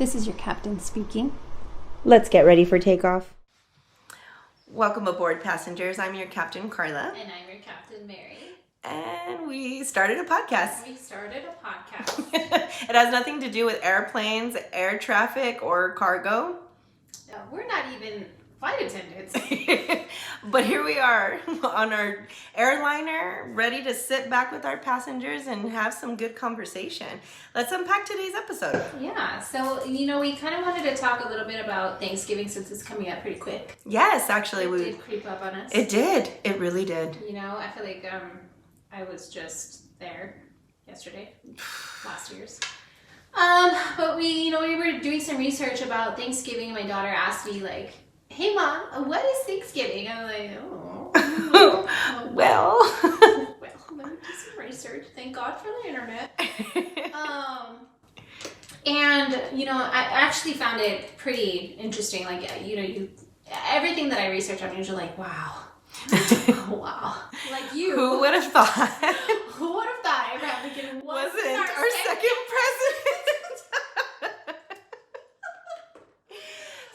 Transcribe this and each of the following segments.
This is your captain speaking. Let's get ready for takeoff. Welcome aboard, passengers. I'm your captain, Carla. And I'm your captain, Mary. And we started a podcast. It It has nothing to do with airplanes, air traffic, or cargo. We're not even flight attendants. But here we are on our airliner, ready to sit back with our passengers and have some good conversation. Let's unpack today's episode. Yeah, so, we kind of wanted to talk a little bit about Thanksgiving since it's coming up pretty quick. Yes, actually. It did creep up on us. It did. It really did. I feel like I was just there yesterday, last year's. But we were doing some research about Thanksgiving, and my daughter asked me, like, hey, Mom, what is Thanksgiving? I'm like, Well, let me do some research. Thank God for the internet. I actually found it pretty interesting. Like, everything that I research, I'm usually like, wow. Wow. Like you. Who would have thought? Who would have thought Abraham Lincoln wasn't our second president?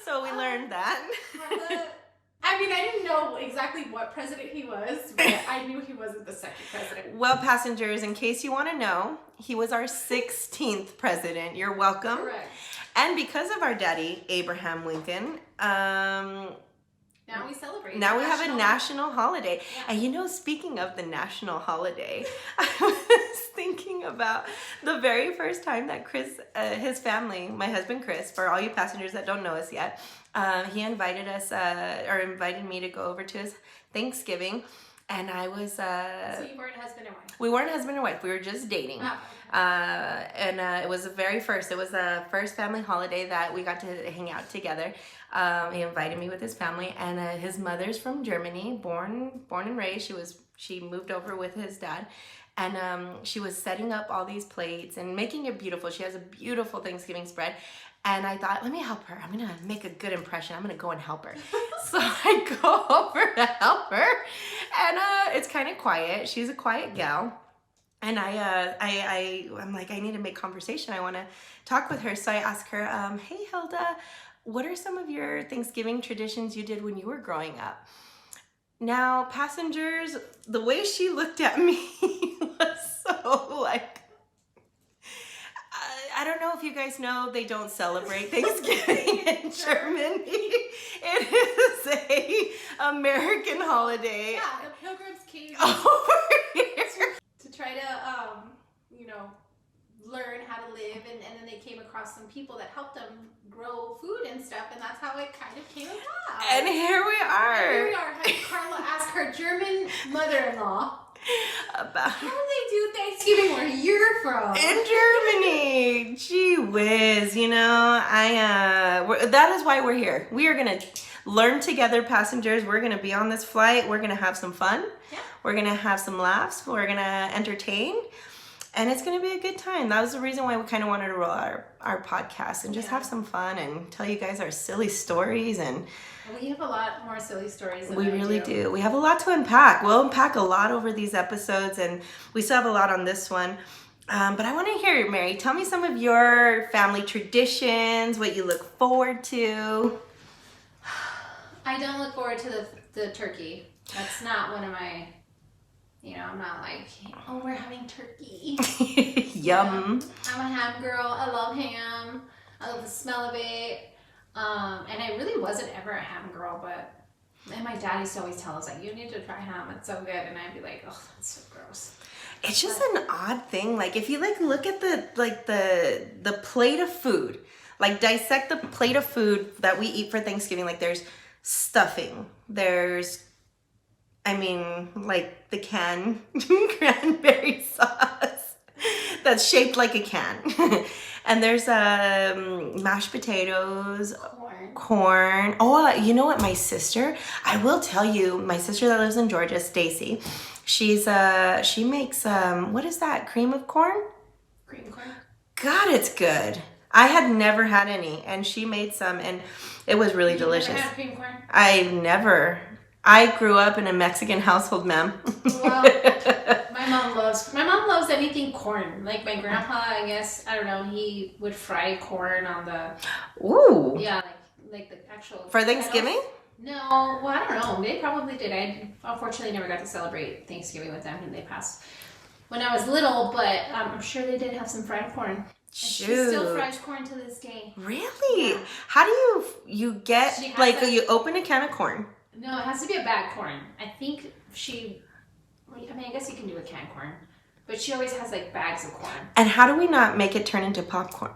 So we learned that. I didn't know exactly what president he was, but I knew he wasn't the second president. Well, passengers, in case you want to know, he was our 16th president. You're welcome. Correct. And because of our daddy, Abraham Lincoln, now we celebrate. Now we have a national holiday. Yeah. And speaking of the national holiday, I was thinking about the very first time that Chris, his family, my husband Chris, for all you passengers that don't know us yet, he invited me to go over to his Thanksgiving. And I was... So you weren't husband and wife? We weren't husband and wife. We were just dating. Oh. It was the first family holiday that we got to hang out together. He invited me with his family, and his mother's from Germany, born and raised. She moved over with his dad, and she was setting up all these plates and making it beautiful. She has a beautiful Thanksgiving spread. And I thought, let me help her. I'm going to make a good impression. I'm going to go and help her. So I go over to help her. And it's kind of quiet. She's a quiet gal. And I'm like, I need to make conversation. I want to talk with her. So I ask her, hey, Hilda, what are some of your Thanksgiving traditions you did when you were growing up? Now, passengers, the way she looked at me was so like, I don't know if you guys know, they don't celebrate Thanksgiving in Germany. It is a American holiday. Yeah, the Pilgrims came over here to try to, learn how to live, and then they came across some people that helped them grow food and stuff, and that's how it kind of came about. And here we are. Having Carla ask her German mother-in-law about how do they do Thanksgiving where you're from? In Germany. Gee whiz, that is why we're here. We are going to learn together, passengers. We're going to be on this flight. We're going to have some fun. Yeah. We're going to have some laughs. We're going to entertain. And it's going to be a good time. That was the reason why we kind of wanted to roll our podcast and just have some fun and tell you guys our silly stories. And we have a lot more silly stories than we really do. We have a lot to unpack. We'll unpack a lot over these episodes, and we still have a lot on this one. But I want to hear, Mary, tell me some of your family traditions, what you look forward to. I don't look forward to the turkey. That's not one of my... I'm not like, we're having turkey. Yum. I'm a ham girl. I love ham. I love the smell of it. And I really wasn't ever a ham girl, and my dad used to always tell us, like, you need to try ham. It's so good. And I'd be like, oh, that's so gross. It's just an odd thing. Like, if you look at the plate of food, like dissect the plate of food that we eat for Thanksgiving, like there's stuffing, there's the cranberry sauce that's shaped like a can. And there's mashed potatoes, corn. Oh, you know what? My sister, I will tell you, my sister that lives in Georgia, Stacy, she makes, what is that? Cream of corn? Cream corn? God, it's good. I had never had any, and she made some, and it was really delicious. Never had cream corn? I grew up in a Mexican household, ma'am. Well, my My mom loves anything corn. Like my grandpa, I guess, I don't know, he would fry corn on the Ooh. yeah, like the actual For Thanksgiving? No, well, I don't know. They probably did. I unfortunately never got to celebrate Thanksgiving with them when they passed when I was little, but I'm sure they did have some fried corn. And she still fries corn to this day. Really? Yeah. How do you get, like, you open a can of corn? No, it has to be a bag corn. I think I guess you can do a canned corn, but she always has like bags of corn. And how do we not make it turn into popcorn?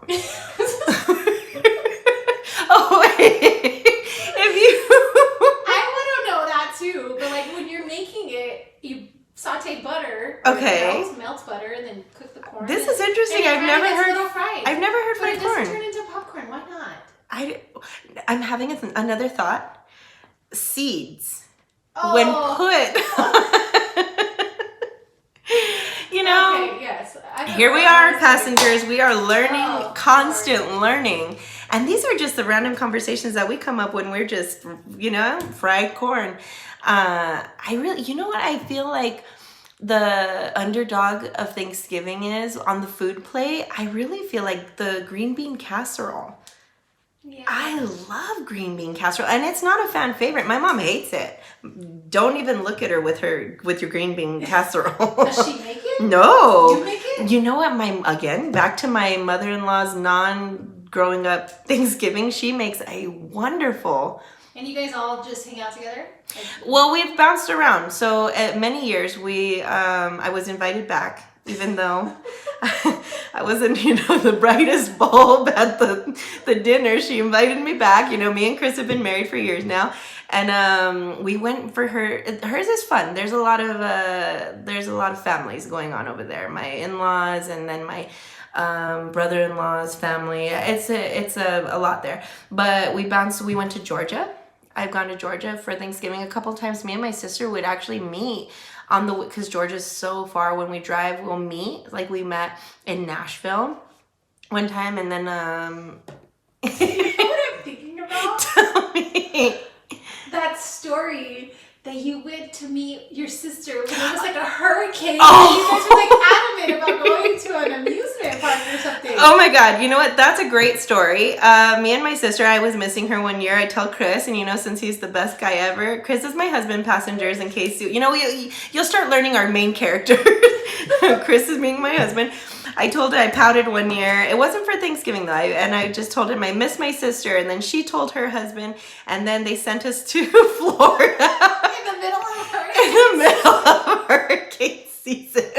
Oh, wait. I want to know that too, but like when you're making it, you saute butter. Okay. Melt butter and then cook the corn. This is interesting. I've never heard fried corn. It doesn't turn into popcorn. Why not? I'm having another thought. Seeds. When put... Okay, yes. Here we are, passengers. We are learning, constant learning. And these are just the random conversations that we come up when we're just, fried corn. You know what I feel like the underdog of Thanksgiving is on the food plate? I really feel like the green bean casserole. Yeah. I love green bean casserole, and it's not a fan favorite. My mom hates it. Don't even look at her with your green bean casserole. Does she make it? No. Do you make it? You know what? Back to my mother-in-law's non-growing up Thanksgiving. She makes a wonderful. And you guys all just hang out together? Well, we've bounced around. So at many years, I was invited back. Even though I wasn't, the brightest bulb at the dinner, she invited me back. Me and Chris have been married for years now, and we went for hers is fun. There's a lot of families going on over there. My in-laws and then my brother-in-law's family. It's a lot there. But we went to Georgia. I've gone to Georgia for Thanksgiving a couple times. Me and my sister would actually meet because Georgia's so far. When we drive, we'll meet. Like we met in Nashville one time, and then You know what I'm thinking about? tell me. That story that you went to meet your sister when it was like a hurricane. Oh. And you guys were like adamant about going to an amusement park or something. Oh my God, you know what? That's a great story. Me and my sister, I was missing her one year. I tell Chris, and since he's the best guy ever, Chris is my husband, passengers, in case you'll start learning our main character. Chris is being my husband. I pouted one year. It wasn't for Thanksgiving though. I just told him I miss my sister, and then she told her husband, and then they sent us to Florida. In the middle of hurricane season.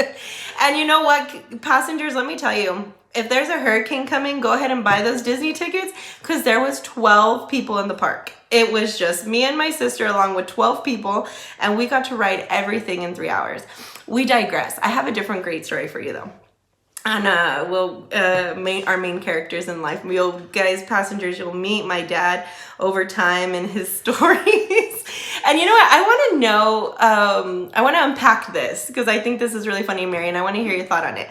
And you know what, passengers, let me tell you, if there's a hurricane coming, go ahead and buy those Disney tickets, because there was 12 people in the park. It was just me and my sister along with 12 people, and we got to ride everything in 3 hours. We digress. I have a different great story for you though. And our main characters in life. Passengers, you'll meet my dad over time and his stories. And you know what? I want to know, I want to unpack this because I think this is really funny, Mary, and I want to hear your thought on it.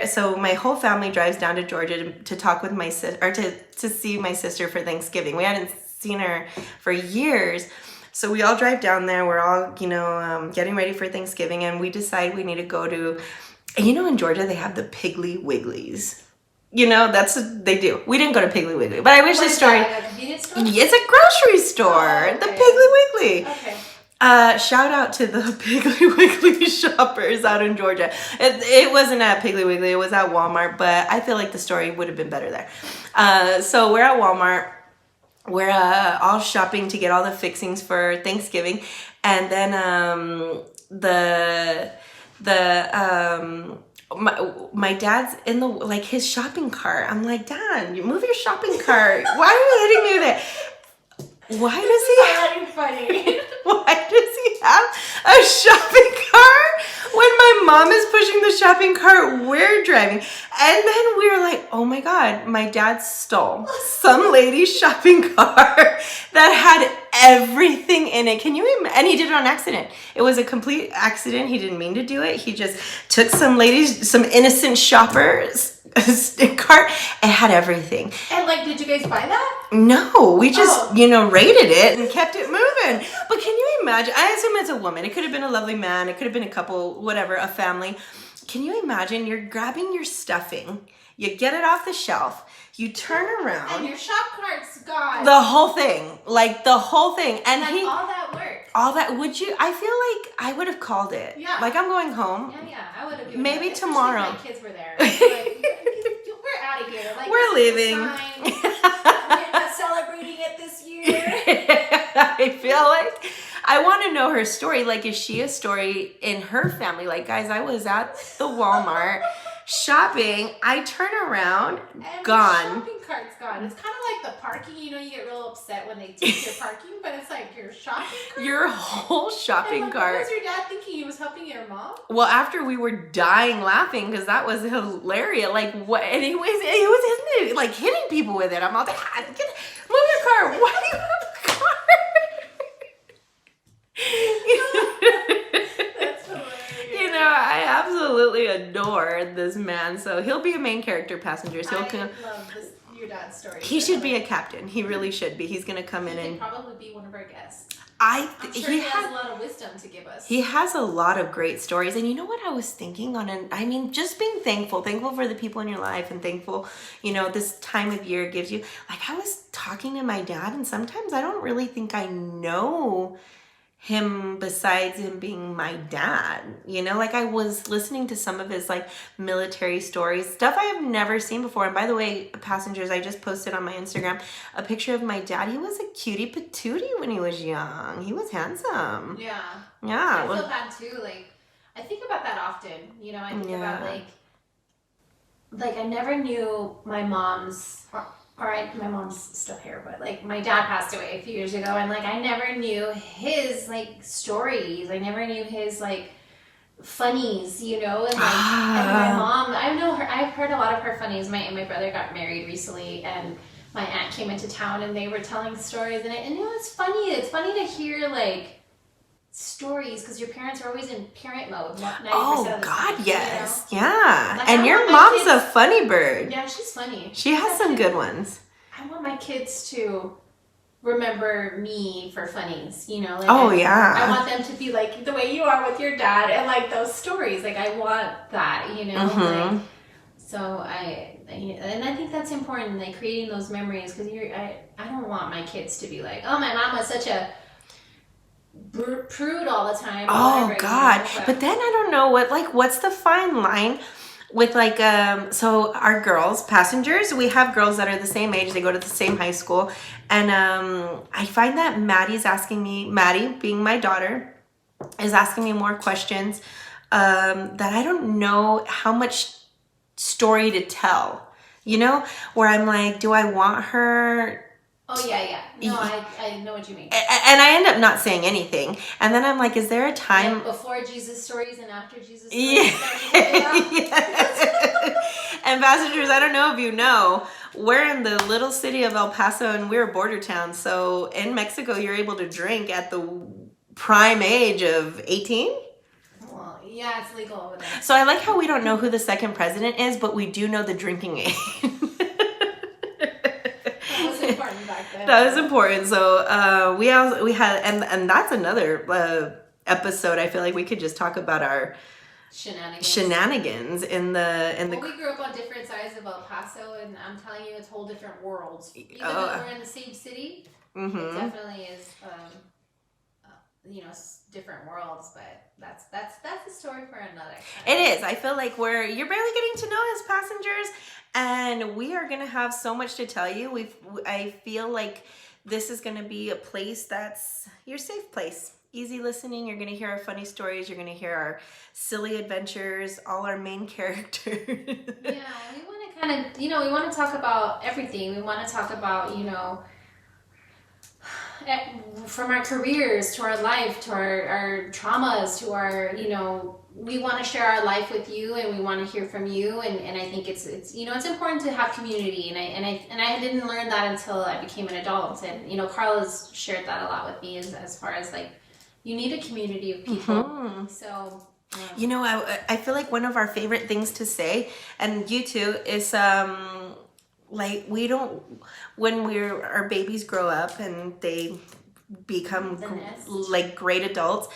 So my whole family drives down to Georgia to talk with my sister, or to see my sister for Thanksgiving. We hadn't seen her for years. So we all drive down there. We're all, getting ready for Thanksgiving, and we decide we need to go to, in Georgia, they have the Piggly Wigglies. That's what they do. We didn't go to Piggly Wiggly, but I wish this story. Like a convenience store? It's a grocery store. Oh, okay. The Piggly Wiggly. Okay. Shout out to the Piggly Wiggly shoppers out in Georgia. It wasn't at Piggly Wiggly. It was at Walmart, but I feel like the story would have been better there. So we're at Walmart. We're all shopping to get all the fixings for Thanksgiving, and then my dad's in his shopping cart. I'm like, Dad, you move your shopping cart. Why are you letting me do that? Why does he have a shopping cart when my mom is pushing the shopping cart? We're driving. And then we were like, oh my God, my dad stole some lady's shopping cart that had everything in it. Can you imagine? And he did it on accident. It was a complete accident. He didn't mean to do it. He just took some innocent shoppers cart and had everything. And like, did you guys buy that? No, we just, rated it and kept it moving. But can you imagine? I assume it's a woman. It could have been a lovely man. It could have been a couple, whatever, a family. Can you imagine? You're grabbing your stuffing. You get it off the shelf. You turn around. And your shop cart's gone. The whole thing. Like, the whole thing. And like, all that work. All that, would you? I feel like I would have called it. Yeah. like, I'm going home. Yeah, I would have given Maybe it, tomorrow. If my kids were there. Like, we're out of here. Like, We're leaving. We're not celebrating it this year. I feel like I want to know her story. Like, is she a story in her family? Like, guys, I was at the Walmart shopping. I turn around, and gone. The shopping cart's gone. It's kind of like the parking. You get real upset when they take your parking, but it's like your shopping cart. Your whole shopping and cart. What was your dad thinking? He was helping your mom? Well, after we were dying laughing because that was hilarious. Like, what? And he was hitting people with it. I'm all like, move your car. Why do you have a car? That's hilarious. I absolutely adore this man. So he'll be a main character, passengers. I love your dad's story. He should be a captain. He really should be. He's gonna come in He and could probably be one of our guests. I'm sure he has a lot of wisdom to give us. He has a lot of great stories. And you know what I was thinking just being thankful for the people in your life and thankful, this time of year gives you, like, I was talking to my dad and sometimes I don't really think I know him besides him being my dad. Like, I was listening to some of his like military stories, stuff I have never seen before. And by the way, passengers, I just posted on my Instagram a picture of my dad. He was a cutie patootie when he was young. He was handsome. Yeah. Yeah. I feel bad too. Like, I think about that often. I think about like I never knew my mom's. My mom's still here, but like my dad passed away a few years ago, and like I never knew his like stories. I never knew his like funnies, and like and my mom. I know her. I've heard a lot of her funnies. My brother got married recently, and my aunt came into town, and they were telling stories, and it was funny. It's funny to hear like stories because your parents are always in parent mode. 90% Oh of the God, time, yes, yeah. Like, and your mom's a funny bird. Yeah, she's funny. She has some good ones. I want my kids to remember me for funnies, Like I want them to be like the way you are with your dad and like those stories. Like I want that, Mm-hmm. Like, so I think that's important, like creating those memories because I don't want my kids to be like, oh, my mom was such a prude all the time. Oh God. But then I don't know what's the fine line with like so our girls, passengers, we have girls that are the same age, they go to the same high school, and I find that Maddie being my daughter, is asking me more questions that I don't know how much story to tell, where I'm like, do I want her? Oh, yeah. No, I know what you mean. And I end up not saying anything. And then I'm like, is there a time... Like before Jesus stories and after Jesus stories? Yeah. And passengers, I don't know if you know, we're in the little city of El Paso and we're a border town. So in Mexico, you're able to drink at the prime age of 18. Well, yeah, it's legal over there. So I like how we don't know who the second president is, but we do know the drinking age. That was important. So we had and that's another episode. I feel like we could just talk about our shenanigans in the. Well, we grew up on different sides of El Paso, and I'm telling you, it's whole different worlds. Even though we're in the same city, it definitely is. Different worlds, but that's a story for another time. It is. I feel like you're barely getting to know us, passengers, and we are gonna have so much to tell you. I feel like this is gonna be a place that's your safe place. Easy listening. You're gonna hear our funny stories. You're gonna hear our silly adventures. All our main characters. Yeah, we want to kind of, we want to talk about everything. We want to talk about, from our careers to our life to our traumas to our, we want to share our life with you, and we want to hear from you, and I think it's it's important to have community, and I didn't learn that until I became an adult, and Carla's shared that a lot with me as far as like you need a community of people. So I feel like one of our favorite things to say, and you too, is like we don't, when our babies grow up and they become like great adults,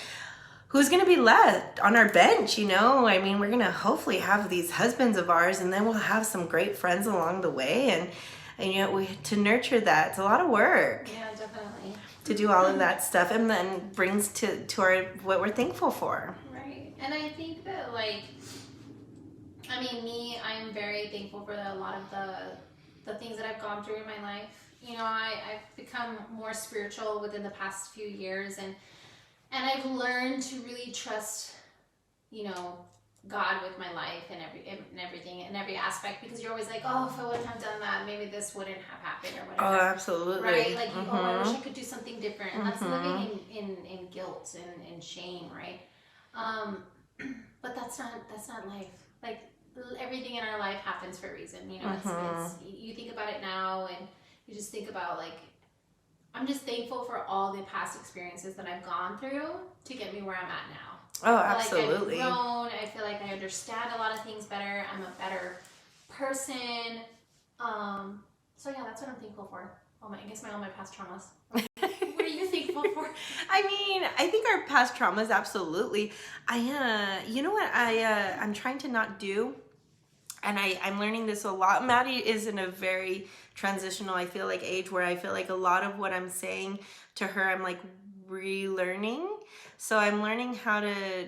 who's going to be left on our bench? I mean, we're going to hopefully have these husbands of ours, and then we'll have some great friends along the way, and we to nurture that. It's a lot of work. Yeah, definitely. To do all of that stuff, and then brings to our what we're thankful for. Right. And I think that I'm very thankful for a lot of the things that I've gone through in my life. I've become more spiritual within the past few years, and I've learned to really trust, God with my life and everything and every aspect, because you're always like, oh, if I wouldn't have done that, maybe this wouldn't have happened or whatever. Oh, absolutely. Right? Like, oh, I wish I could do something different. And that's living in guilt and shame, right? But that's not life. Like, everything in our life happens for a reason. It's you think about it now, and you just think about, like, I'm just thankful for all the past experiences that I've gone through to get me where I'm at now. Oh, I feel absolutely. like I've grown. I feel like I understand a lot of things better. I'm a better person. So yeah, that's what I'm thankful for. All my past traumas. What are you thankful for? I think our past traumas, absolutely. You know what I'm trying to not do, and I'm learning this a lot. Maddie is in a very transitional, I feel like, age where I feel like a lot of what I'm saying to her, I'm like relearning. So I'm learning how to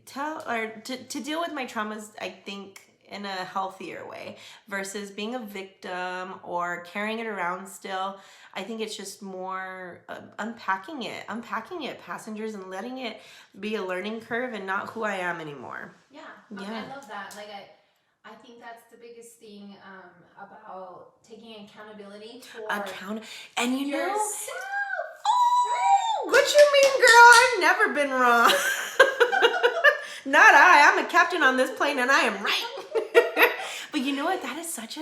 tell or to deal with my traumas, I think, in a healthier way versus being a victim or carrying it around still. I think it's just more unpacking it, passengers, and letting it be a learning curve and not who I am anymore. Yeah. I love that. Like, I think that's the biggest thing about taking accountability for and yourself. What you mean, girl? I've never been wrong. Not I. I'm a captain on this plane, and I am right. But you know what? That is such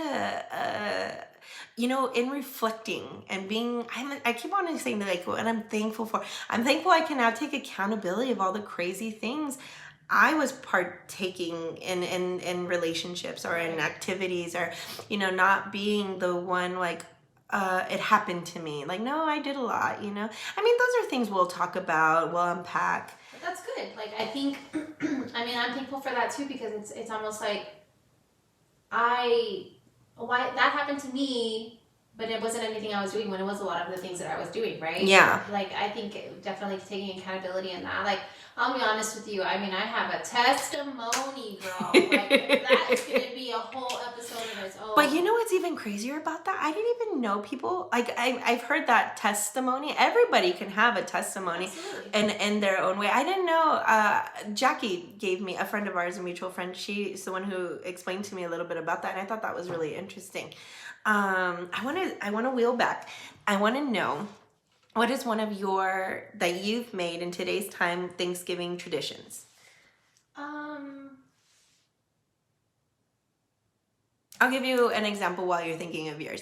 in reflecting and being, I keep on saying that, like, what I'm thankful for. I'm thankful I can now take accountability of all the crazy things I was partaking in relationships or in activities, or, not being the one, like, it happened to me. Like, no, I did a lot, those are things we'll talk about, we'll unpack. But that's good. Like, I think, I'm thankful for that too, because it's almost like why that happened to me, but it wasn't anything I was doing, when it was a lot of the things that I was doing, right? Yeah. Like, I think definitely taking accountability in that. Like, I'll be honest with you. I have a testimony, girl. Like, that is going to be a whole episode of its own. But you know what's even crazier about that? I didn't even know people, like, I've heard that testimony. Everybody can have a testimony in their own way. I didn't know. Jackie gave me, a friend of ours, a mutual friend, she's the one who explained to me a little bit about that, and I thought that was really interesting. I want to wheel back. I want to know, what is one of that you've made in today's time Thanksgiving traditions? I'll give you an example while you're thinking of yours.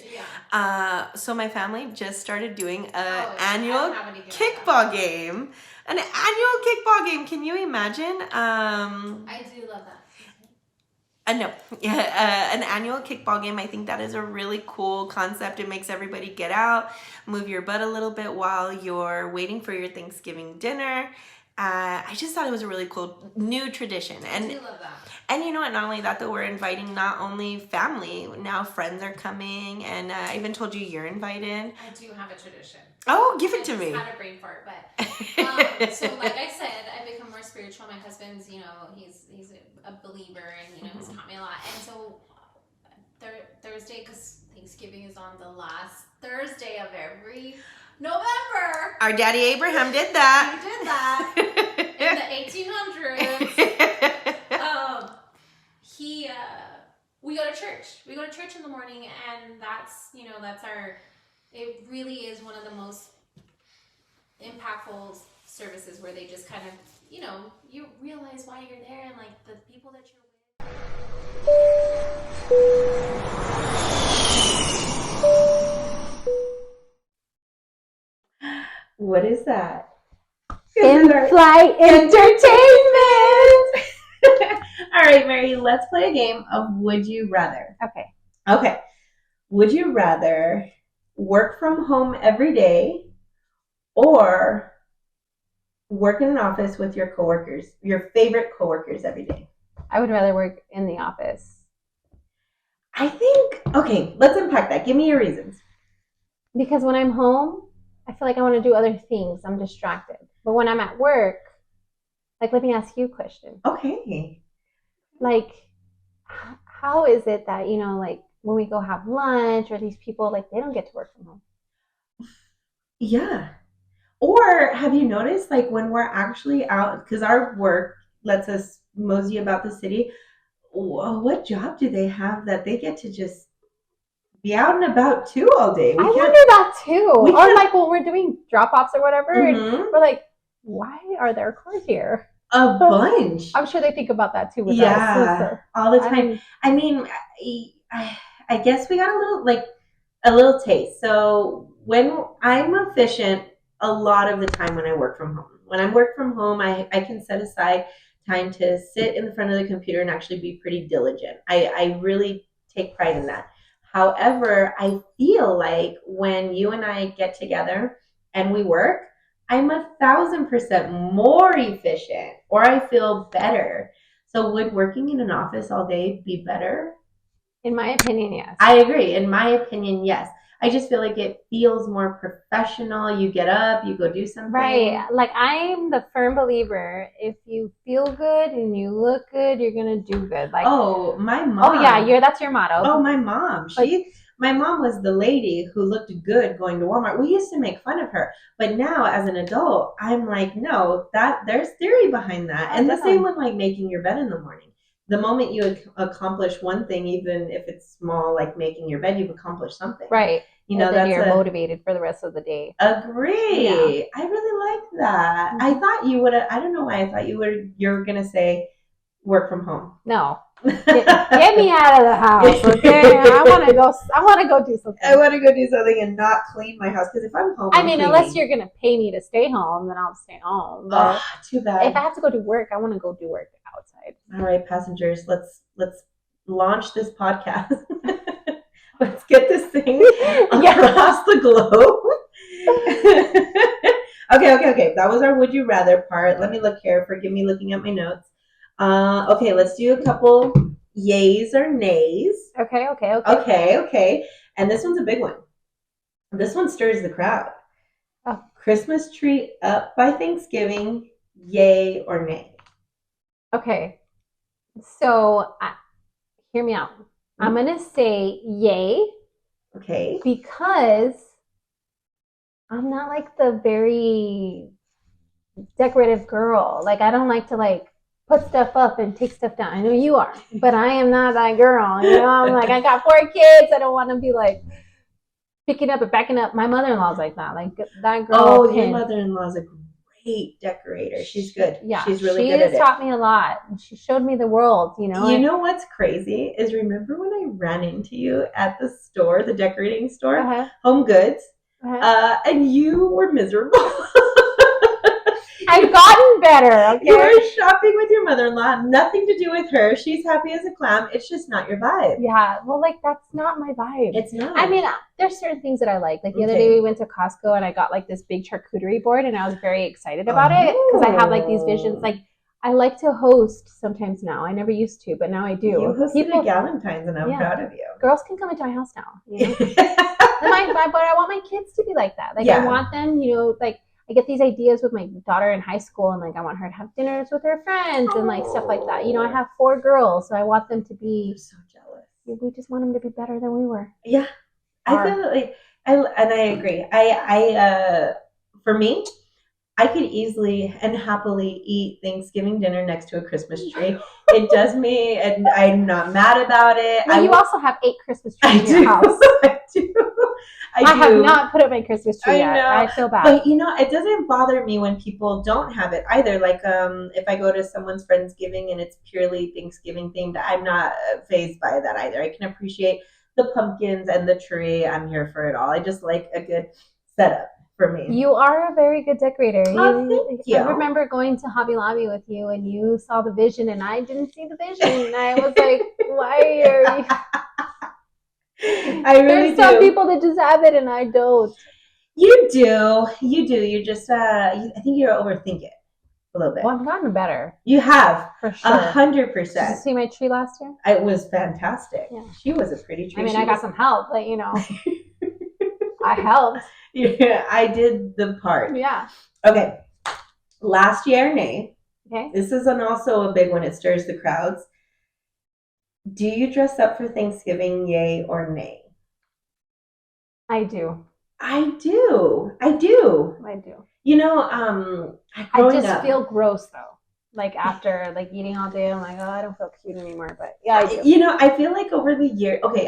Yeah. So my family just started doing an annual kickball game. An annual kickball game. Can you imagine? I do love that. No, yeah, an annual kickball game. I think that is a really cool concept. It makes everybody get out, move your butt a little bit while you're waiting for your Thanksgiving dinner. I just thought it was a really cool new tradition. And, I do love that. And you know what? Not only that, though, we're inviting not only family, now friends are coming. And I even told you you're invited. I do have a tradition. Oh, give it to me. I just had a brain fart, but so like I said, I've become more spiritual. My husband's, he's a believer, and he's taught me a lot. And so Thursday, because Thanksgiving is on the last Thursday of every November. Our daddy Abraham did that. He did that in the 1800s. We go to church. We go to church in the morning, and that's our. It really is one of the most impactful services where they just kind of, you realize why you're there and like the people that you're with. What is that? In-flight entertainment! All right, Mary, let's play a game of Would You Rather. Okay. Would you rather work from home every day or work in an office with your coworkers, your favorite coworkers every day? I would rather work in the office. I think, okay, let's unpack that. Give me your reasons. Because when I'm home, I feel like I want to do other things. I'm distracted. But when I'm at work, like, let me ask you a question. Okay. Like, how is it that, like, when we go have lunch or these people, like, they don't get to work from home? Yeah. Or have you noticed, like, when we're actually out, because our work lets us mosey about the city, what job do they have that they get to just be out and about too all day? I wonder that too. Or like when we're doing drop-offs or whatever, and we're like, why are there cars here? A bunch. I'm sure they think about that too with us. So, all the time. I mean, I guess we got a little taste. So when I'm efficient a lot of the time when I work from home. When I work from home, I can set aside time to sit in the front of the computer and actually be pretty diligent. I really take pride in that. However, I feel like when you and I get together and we work, I'm 1,000% more efficient, or I feel better. So would working in an office all day be better? In my opinion, yes. I agree. In my opinion, yes. I just feel like it feels more professional. You get up, you go do something. Right. Like, I'm the firm believer, if you feel good and you look good, you're going to do good. Like, oh, my mom. Oh, yeah, that's your motto. Oh, my mom. My mom was the lady who looked good going to Walmart. We used to make fun of her. But now, as an adult, I'm like, no, there's theory behind that. And the same with, like, making your bed in the morning. The moment you accomplish one thing, even if it's small, like making your bed, you've accomplished something. Right. Then you're motivated for the rest of the day. Agree. Yeah. I really like that. Mm-hmm. I thought you would. I don't know why I thought you were gonna say work from home. No. Get me out of the house, okay? I want to go do something. I want to go do something and not clean my house, because if I'm home, unless you're gonna pay me to stay home, then I'll stay home. But too bad. If I have to go to work, I want to go do work outside. All right, passengers, let's launch this podcast. Let's get this thing across the globe. Okay. That was our would you rather part. Let me look here. Forgive me looking at my notes. Okay, let's do a couple yays or nays. Okay. And this one's a big one. This one stirs the crowd. Oh. Christmas tree up by Thanksgiving, yay or nay? Okay. So, hear me out. I'm going to say yay. Okay. Because I'm not like the very decorative girl. Like, I don't like to like put stuff up and take stuff down. I know you are, but I am not that girl. I'm like, I got 4 kids. I don't want to be like picking up and backing up. My mother-in-law's like that. Like that girl. Oh, your mother-in-law's a great decorator. She's good. Yeah, she's really good at it. She taught me a lot. She showed me the world, You know what's crazy is, remember when I ran into you at the store, the decorating store, Home Goods, and you were miserable. I've gotten better. Okay? You were shopping with your mother-in-law. Nothing to do with her. She's happy as a clam. It's just not your vibe. Yeah. Well, like, that's not my vibe. It's not. I mean, there's certain things that I like. Like the other day we went to Costco and I got like this big charcuterie board and I was very excited about it because I have like these visions. Like, I like to host sometimes now. I never used to, but now I do. You hosted a Galentine's and I'm proud of you. Girls can come into my house now. But I want my kids to be like that. Like, I want them, like, I get these ideas with my daughter in high school, and like I want her to have dinners with her friends and like stuff like that. I have 4 girls, so I want them to be. I'm so jealous. We just want them to be better than we were. Yeah, I feel like I agree. I for me, I could easily and happily eat Thanksgiving dinner next to a Christmas tree. It does me, and I'm not mad about it. Well, you also have 8 Christmas trees in your house. I do. I have not put up my Christmas tree yet. know. I feel bad. But it doesn't bother me when people don't have it either. Like if I go to someone's Friendsgiving and it's purely Thanksgiving themed, I'm not phased by that either. I can appreciate the pumpkins and the tree. I'm here for it all. I just like a good setup for me. You are a very good decorator. Thank you. I remember going to Hobby Lobby with you and you saw the vision and I didn't see the vision. And I was like, why are you... I really There's some people that just have it and I don't. You do. You're just, I think you overthink it a little bit. Well, I've gotten better. You have. For sure. 100%. Did you see my tree last year? It was fantastic. Yeah. She was a pretty tree. I mean, I got some help, but I helped. Yeah, I did the part. Yeah. Okay. Last year, nay. Okay. This is also a big one. It stirs the crowds. Do you dress up for Thanksgiving, yay or nay? I do. I do. I do. I just feel gross though. Like after eating all day, I'm like, oh, I don't feel cute anymore. But yeah, I do. I feel like over the year, okay,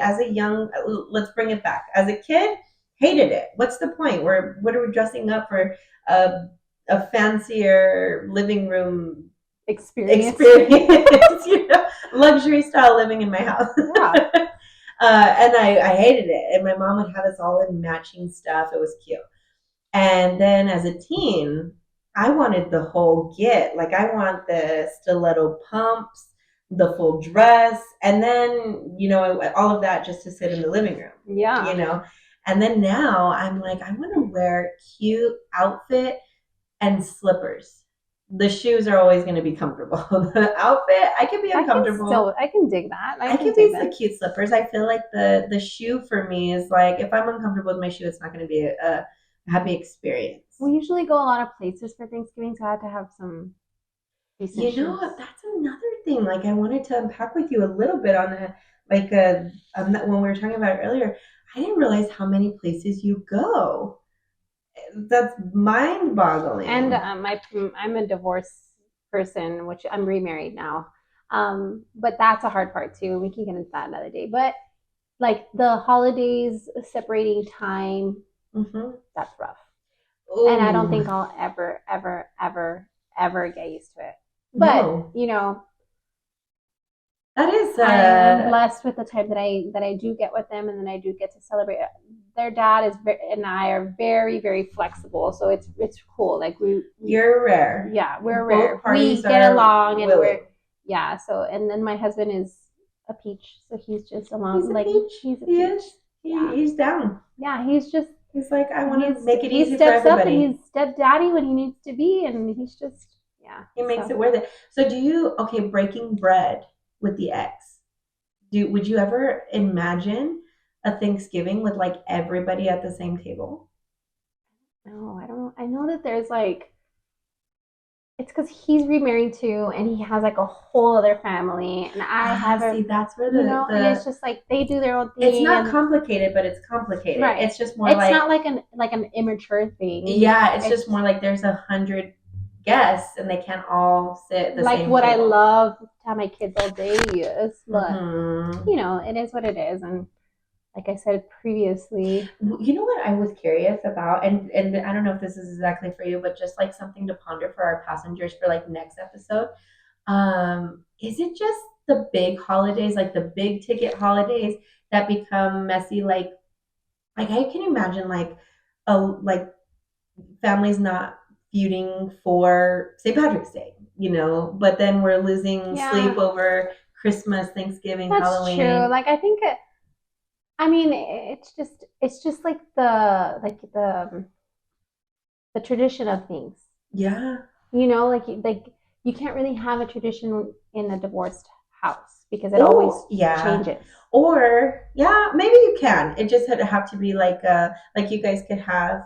let's bring it back. As a kid, hated it. What's the point? What are we dressing up for? A fancier living room experience. Luxury style living in my house. Yeah. And I hated it. And my mom would have us all in matching stuff. It was cute. And then as a teen, I wanted the whole get. Like I want the stiletto pumps, the full dress, and then, all of that just to sit in the living room. Yeah. And then now I'm like, I want to wear cute outfit and slippers. The shoes are always going to be comfortable. The outfit, I can be uncomfortable. I can dig that. I can be the cute slippers. I feel like the shoe for me is like, if I'm uncomfortable with my shoe, it's not going to be a happy experience. We usually go a lot of places for Thanksgiving, so I had to have some decent shoes. That's another thing. Like I wanted to unpack with you a little bit on when we were talking about it earlier. I didn't realize how many places you go. That's mind-boggling. And I'm a divorced person, which I'm remarried now. But that's a hard part too. We can get into that another day. But like the holidays, separating time, that's rough. Ooh. And I don't think I'll ever, ever, ever, ever get used to it. But that is. I'm blessed with the time that I do get with them, and then I do get to celebrate. Their dad and I are very, very flexible, so it's cool. Like you're rare. Yeah, we're both rare. We get along, and willing. So and then my husband is a peach, so he's just along. He's a peach. He's a peach. He's down. Yeah, he's like I want to make it easy for everybody. He steps up and he's stepdaddy when he needs to be, and he's just He makes it worth it. So do you breaking bread with the ex? Would you ever imagine a Thanksgiving with like everybody at the same table? No, I don't. I know that there's it's because he's remarried too, and he has like a whole other family, and I haven't. See, that's where and it's just like they do their own thing. It's not complicated, but it's complicated. Right. It's just more. It's not like an immature thing. Yeah, it's just more like there's 100 guests, and they can't all sit at the same table. Like what I love to have my kids all day is, but it is what it is, and. Like I said previously. You know what I was curious about, and I don't know if this is exactly for you, but just like something to ponder for our passengers for like next episode. Is it just the big holidays, like the big ticket holidays that become messy? Like I can imagine like families not feuding for St. Patrick's Day, but then we're losing sleep over Christmas, Thanksgiving, Halloween. That's true. Like I think it's just like the tradition of things. Yeah. Like you can't really have a tradition in a divorced house because it always changes. Or maybe you can. It just had to have to be like you guys could have.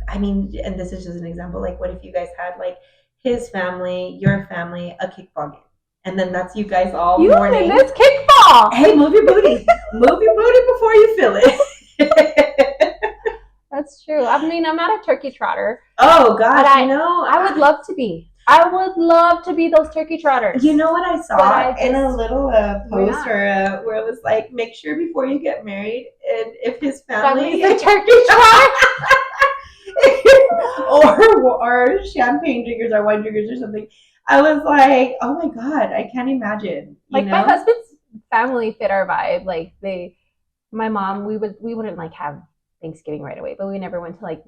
I mean, and this is just an example. Like, what if you guys had like his family, your family, a kickball game? And then that's you guys all morning. This kickball. Hey, move your booty. Move your booty before you feel it. That's true. I mean, I'm not a turkey trotter. Oh gosh, But I would love to be. I would love to be those turkey trotters. You know what I But saw I in a just- little We're post not. or where it was like, make sure before you get married, and if his Family's family a turkey trotter. or champagne drinkers or wine drinkers or something. I was like, oh my god, I can't imagine. You Like know? my husband's family fit our vibe. Like my mom, we wouldn't like have Thanksgiving right away, but we never went to like,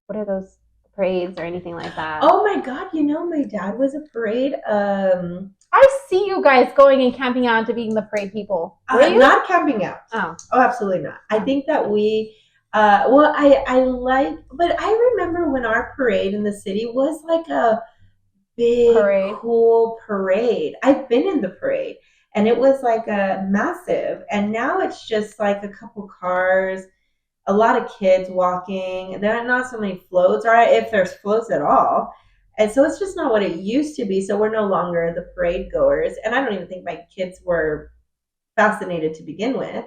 what are those parades or anything like that. Oh my god, you know, my dad was a parade. I see you guys going and camping out to being the parade people. Were you? Not camping out. Oh, Absolutely not. I think that we, I like, but I remember when our parade in the city was like a big, Parade. cool parade. I've been in the parade, and it was like a massive, and now it's just like a couple cars, a lot of kids walking. There are not so many floats, or if there's floats at all. And so it's just not what it used to be. So we're no longer the parade goers. And I don't even think my kids were fascinated to begin with.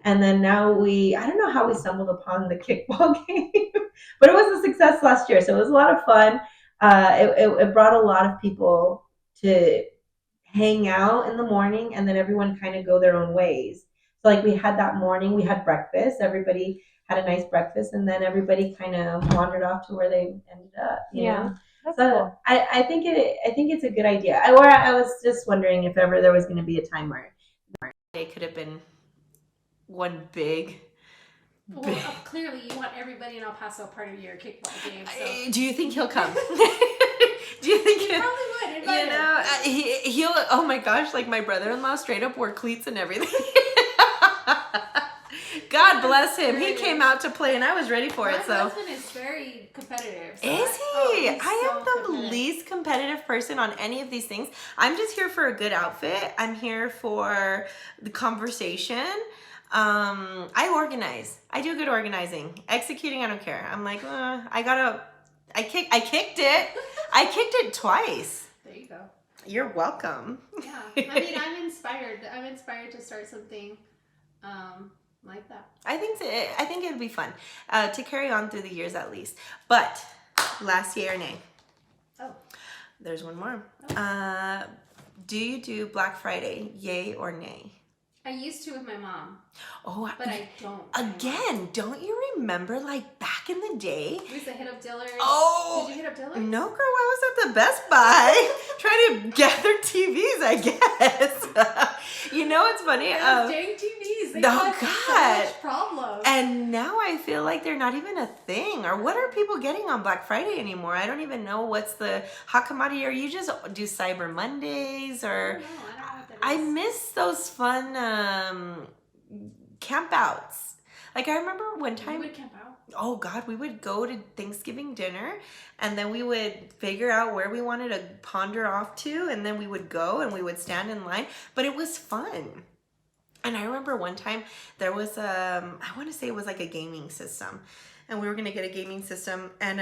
And then now I don't know how we stumbled upon the kickball game, but it was a success last year. So it was a lot of fun. It brought a lot of people to hang out in the morning, and then everyone kind of go their own ways. So like we had that morning, we had breakfast. Everybody had a nice breakfast, and then everybody kind of wandered off to where they ended up. You know? that's So cool. I think it's a good idea. I was just wondering if ever there was going to be a time where It could have been one big. Well, clearly you want everybody in El Paso part of your kickball game. So. Do you think he'll come? Do you think You probably would. Invite you him. know, he'll, oh my gosh, like my brother-in-law straight up wore cleats and everything. God bless him. He came out to play and I was ready for My it. So husband is very competitive. So is he? he's I so am the competitive. least competitive person on any of these things. I'm just here for a good outfit. I'm here for the conversation. I organize. I do good organizing. Executing, I don't care. I'm like, I kicked it. I kicked it twice. There you go. You're welcome. Yeah. I mean, I'm inspired. I'm inspired to start something like that. I think it'd be fun to carry on through the years at least. But last yay or nay? Oh. There's one more. Oh. Do you do Black Friday? Yay or nay? I used to with my mom, Oh, but I don't. again, don't you remember like back in the day? We used to hit up Dillard's. Oh, Did you hit up Dillard's? no, girl, I was at the Best Buy trying to gather TVs, I guess. You know, it's funny. Those dang TVs. They Oh, cause God. so much problems. And now I feel like they're not even a thing. Or what are people getting on Black Friday anymore? I don't even know what's the hot commodity. Or you just do Cyber Mondays? Or I don't know what that I is. miss those fun camp outs. Like I remember one You time. would camp out. Oh God, we would go to Thanksgiving dinner and then we would figure out where we wanted to ponder off to, and then we would go and we would stand in line. But it was fun. And I remember one time there was I want to say it was like a gaming system. And we were going to get a gaming system, and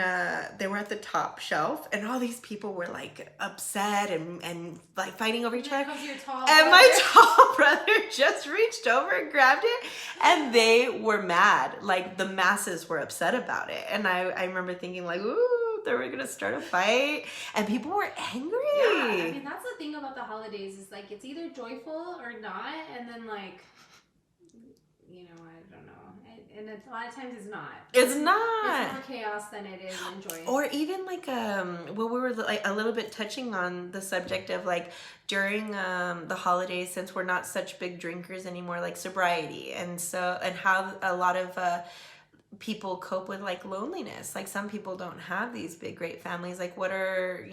they were at the top shelf, and all these people were like upset and like fighting over each other. Because you're tall. And my tall brother just reached over and grabbed it, and they were mad. Like the masses were upset about it. And I remember thinking like, ooh, they were going to start a fight, and people were angry. Yeah, I mean that's the thing about the holidays is like it's either joyful or not, and then like, you know, I don't know, and a lot of times it's not. It's not. It's more chaos than it is enjoying. Or even like well, we were like a little bit touching on the subject of like during the holidays, since we're not such big drinkers anymore, like sobriety, and how a lot of people cope with like loneliness. Like some people don't have these big great families. Like what are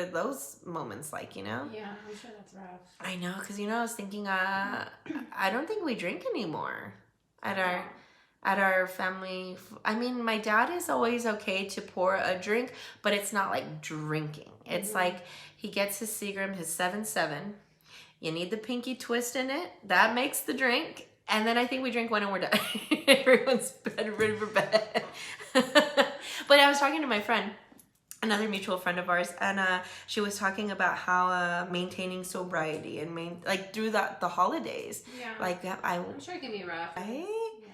those moments like, you know? Yeah, I'm sure that's rough. I know, because I was thinking I don't think we drink anymore at our family. I mean, my dad is always okay to pour a drink, but it's not like drinking. It's like he gets his Seagram, his 7-7. You need the pinky twist in it. That makes the drink. And then I think we drink one and we're done. Everyone's ready for bed. But I was talking to my friend, another mutual friend of ours, and she was talking about how maintaining sobriety and through the holidays. Yeah. Like I'm sure it can be rough. right? Yeah.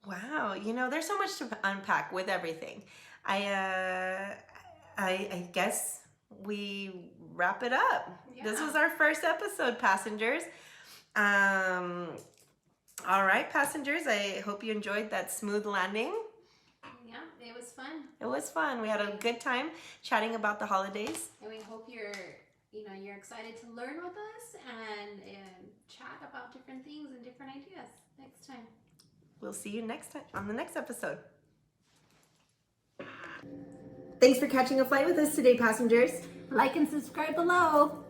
Wow, there's so much to unpack with everything. I guess we wrap it up. Yeah. This was our first episode, passengers. All right, passengers. I hope you enjoyed that smooth landing. Yeah, it was fun. It was fun. We had a good time chatting about the holidays. And we hope you're excited to learn with us and chat about different things and different ideas next time. We'll see you next time on the next episode. Thanks for catching a flight with us today, passengers. Like and subscribe below.